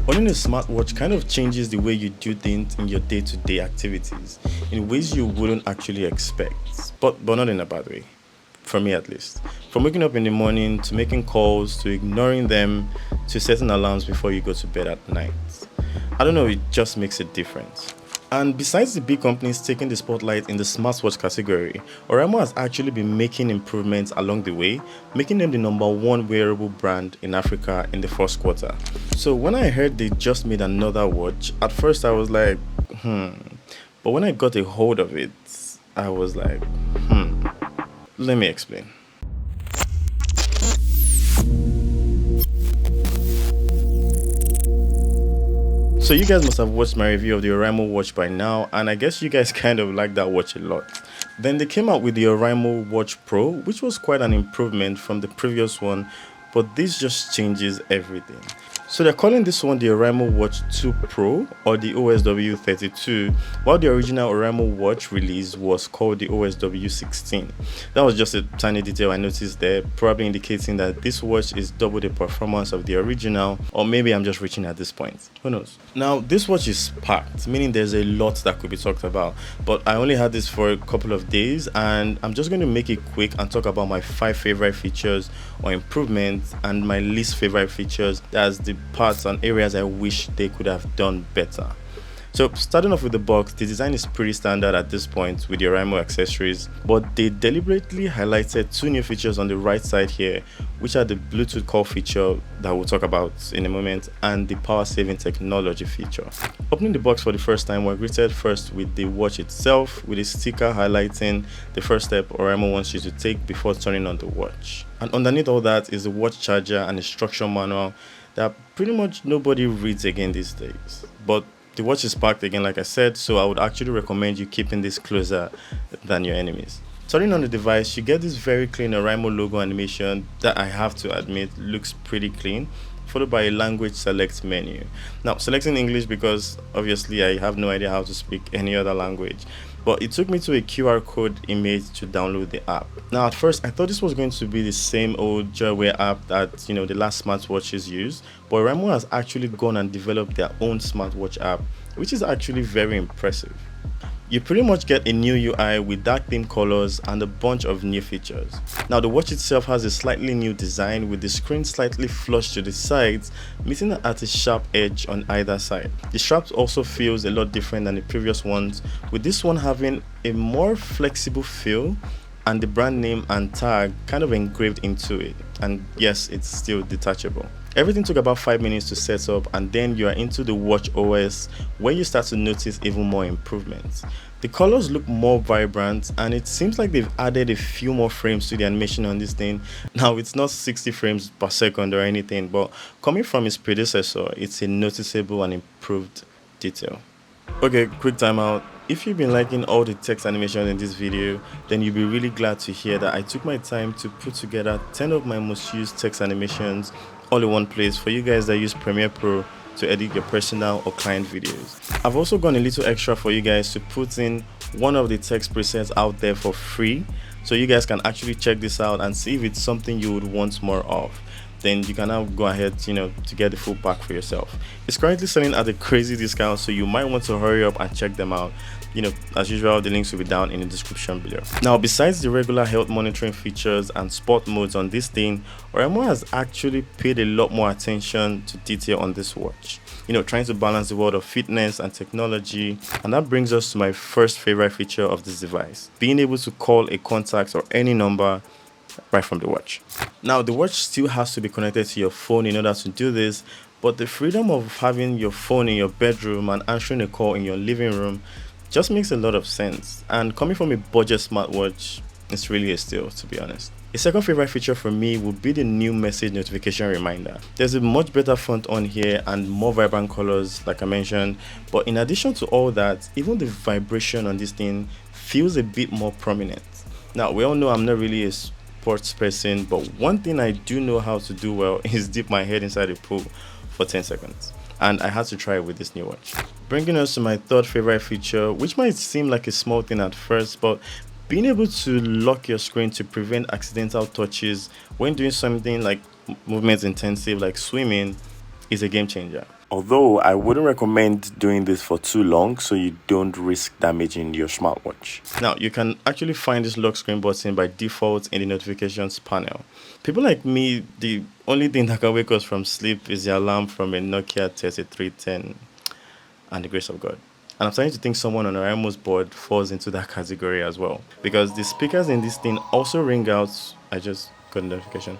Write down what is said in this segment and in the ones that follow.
Owning a smartwatch kind of changes the way you do things in your day-to-day activities in ways you wouldn't actually expect, but not in a bad way, for me at least. From waking up in the morning to making calls to ignoring them to setting alarms before you go to bed at night. I don't know, it just makes a difference. And besides the big companies taking the spotlight in the smartwatch category, Oremo has actually been making improvements along the way, making them the #1 wearable brand in Africa in the first quarter. So when I heard they just made another watch, at first I was like, But when I got a hold of it, I was like, Let me explain. So you guys must have watched my review of the Oremo watch by now, and I guess you guys kind of like that watch a lot. Then they came out with the Oremo Watch Pro, which was quite an improvement from the previous one, but this just changes everything. So they're calling this one the Oremo Watch 2 Pro or the OSW32, while the original Oremo watch release was called the OSW16. That was just a tiny detail I noticed there, probably indicating that this watch is double the performance of the original, or maybe I'm just reaching at this point. Who knows? Now, this watch is packed, meaning there's a lot that could be talked about, but I only had this for a couple of days, and I'm just going to make it quick and talk about my 5 favorite features or improvements and my least favorite features. That's the parts and areas I wish they could have done better. So starting off with the box, the design is pretty standard at this point with the Oremo accessories, but they deliberately highlighted 2 new features on the right side here, which are the Bluetooth call feature that we'll talk about in a moment and the power saving technology feature. Opening the box for the first time, we're greeted first with the watch itself, with a sticker highlighting the first step Oremo wants you to take before turning on the watch. And underneath all that is the watch charger and instruction manual that pretty much nobody reads again these days. But the watch is packed again, like I said, so I would actually recommend you keeping this closer than your enemies. Turning on the device, you get this very clean Oremo logo animation that I have to admit looks pretty clean, followed by a language select menu. Now, selecting English because obviously I have no idea how to speak any other language, but it took me to a QR code image to download the app. Now, at first I thought this was going to be the same old Joyware app that the last smartwatches use, but Oremo has actually gone and developed their own smartwatch app, which is actually very impressive. You pretty much get a new UI with dark theme colors and a bunch of new features. Now, the watch itself has a slightly new design with the screen slightly flush to the sides, meeting at a sharp edge on either side. The strap also feels a lot different than the previous ones, with this one having a more flexible feel and the brand name and tag kind of engraved into it. And yes, it's still detachable. Everything took about 5 minutes to set up, and then you are into the watch OS where you start to notice even more improvements. The colors look more vibrant, and it seems like they've added a few more frames to the animation on this thing. Now, it's not 60 frames per second or anything, but coming from its predecessor, it's a noticeable and improved detail. Okay, quick timeout. If you've been liking all the text animation in this video, then you'll be really glad to hear that I took my time to put together 10 of my most used text animations all in one place for you guys that use Premiere Pro to edit your personal or client videos. I've also gone a little extra for you guys to put in one of the text presets out there for free, so you guys can actually check this out and see if it's something you would want more of. Then you can now go ahead to get the full pack for yourself. It's currently selling at a crazy discount, so you might want to hurry up and check them out. As usual, the links will be down in the description below. Now, besides the regular health monitoring features and sport modes on this thing, Oremo has actually paid a lot more attention to detail on this watch, trying to balance the world of fitness and technology. And that brings us to my first favorite feature of this device, being able to call a contact or any number right from the watch. Now, the watch still has to be connected to your phone in order to do this, but the freedom of having your phone in your bedroom and answering a call in your living room just makes a lot of sense. And coming from a budget smartwatch, it's really a steal, to be honest. A second favorite feature for me would be the new message notification reminder. There's a much better font on here and more vibrant colors, like I mentioned, but in addition to all that, even the vibration on this thing feels a bit more prominent. Now, we all know I'm not really a sports person, but one thing I do know how to do well is dip my head inside a pool for 10 seconds. And I had to try it with this new watch. Bringing us to my third favorite feature, which might seem like a small thing at first, but being able to lock your screen to prevent accidental touches when doing something like movement intensive like swimming is a game changer. Although I wouldn't recommend doing this for too long so you don't risk damaging your smartwatch. Now, you can actually find this lock screen button by default in the notifications panel. People like me, the only thing that can wake us from sleep is the alarm from a Nokia 3310 and the grace of God. And I'm starting to think someone on Oremo's board falls into that category as well. Because the speakers in this thing also ring out, I just got a notification,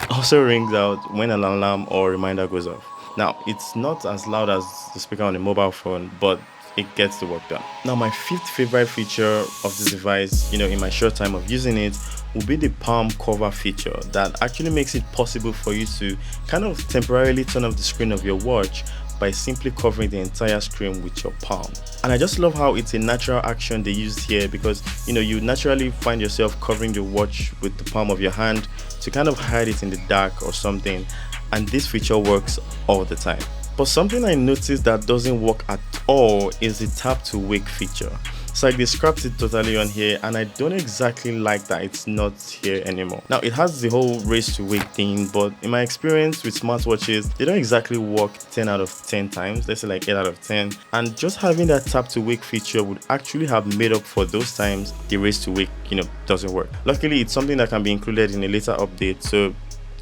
also rings out when an alarm or reminder goes off. Now, it's not as loud as the speaker on a mobile phone, but it gets the work done. Now, my fifth favorite feature of this device, in my short time of using it, will be the palm cover feature that actually makes it possible for you to kind of temporarily turn off the screen of your watch by simply covering the entire screen with your palm. And I just love how it's a natural action they used here, because you naturally find yourself covering the watch with the palm of your hand to kind of hide it in the dark or something, and this feature works all the time. But something I noticed that doesn't work at all is the tap to wake feature. It's like they scrapped it totally on here, and I don't exactly like that it's not here anymore. Now, it has the whole race to wake thing, but in my experience with smartwatches, they don't exactly work 10 out of 10 times, let's say like 8 out of 10. And just having that tap to wake feature would actually have made up for those times the race to wake, doesn't work. Luckily, it's something that can be included in a later update, so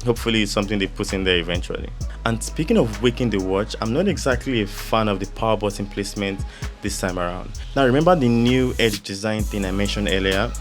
hopefully it's something they put in there eventually. And speaking of waking the watch, I'm not exactly a fan of the power button placement this time around. Now, remember the new edge design thing I mentioned earlier?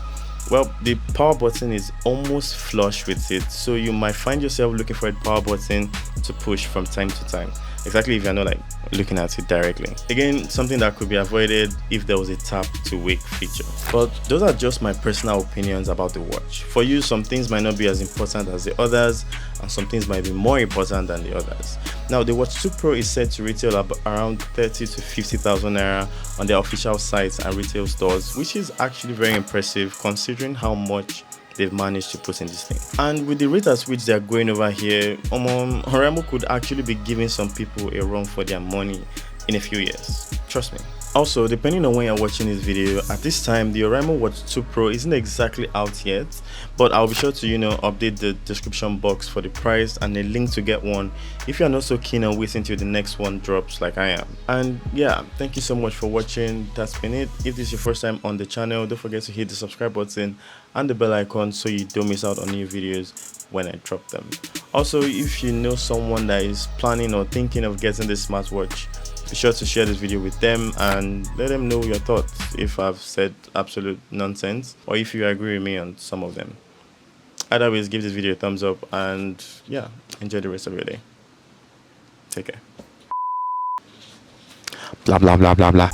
Well, the power button is almost flush with it, so you might find yourself looking for a power button to push from time to time, exactly if you're not looking at it directly. Again, something that could be avoided if there was a tap to wake feature. But those are just my personal opinions about the watch. For you, some things might not be as important as the others, and some things might be more important than the others. Now, the Watch 2 Pro is set to retail around 30 to 50,000 naira on their official sites and retail stores, which is actually very impressive considering how much they've managed to put in this thing. And with the rate at which they're going over here, Oremo could actually be giving some people a run for their money in a few years. Trust me. Also, depending on when you're watching this video, at this time the Oremo Watch 2 Pro isn't exactly out yet, but I'll be sure to update the description box for the price and a link to get one if you're not so keen on waiting till the next one drops like I am. And yeah, thank you so much for watching. That's been it. If this is your first time on the channel, don't forget to hit the subscribe button and the bell icon so you don't miss out on new videos when I drop them. Also, if you know someone that is planning or thinking of getting this smartwatch, be sure to share this video with them and let them know your thoughts if I've said absolute nonsense or if you agree with me on some of them. Either way, give this video a thumbs up and yeah, enjoy the rest of your day. Take care. Blah blah blah blah blah.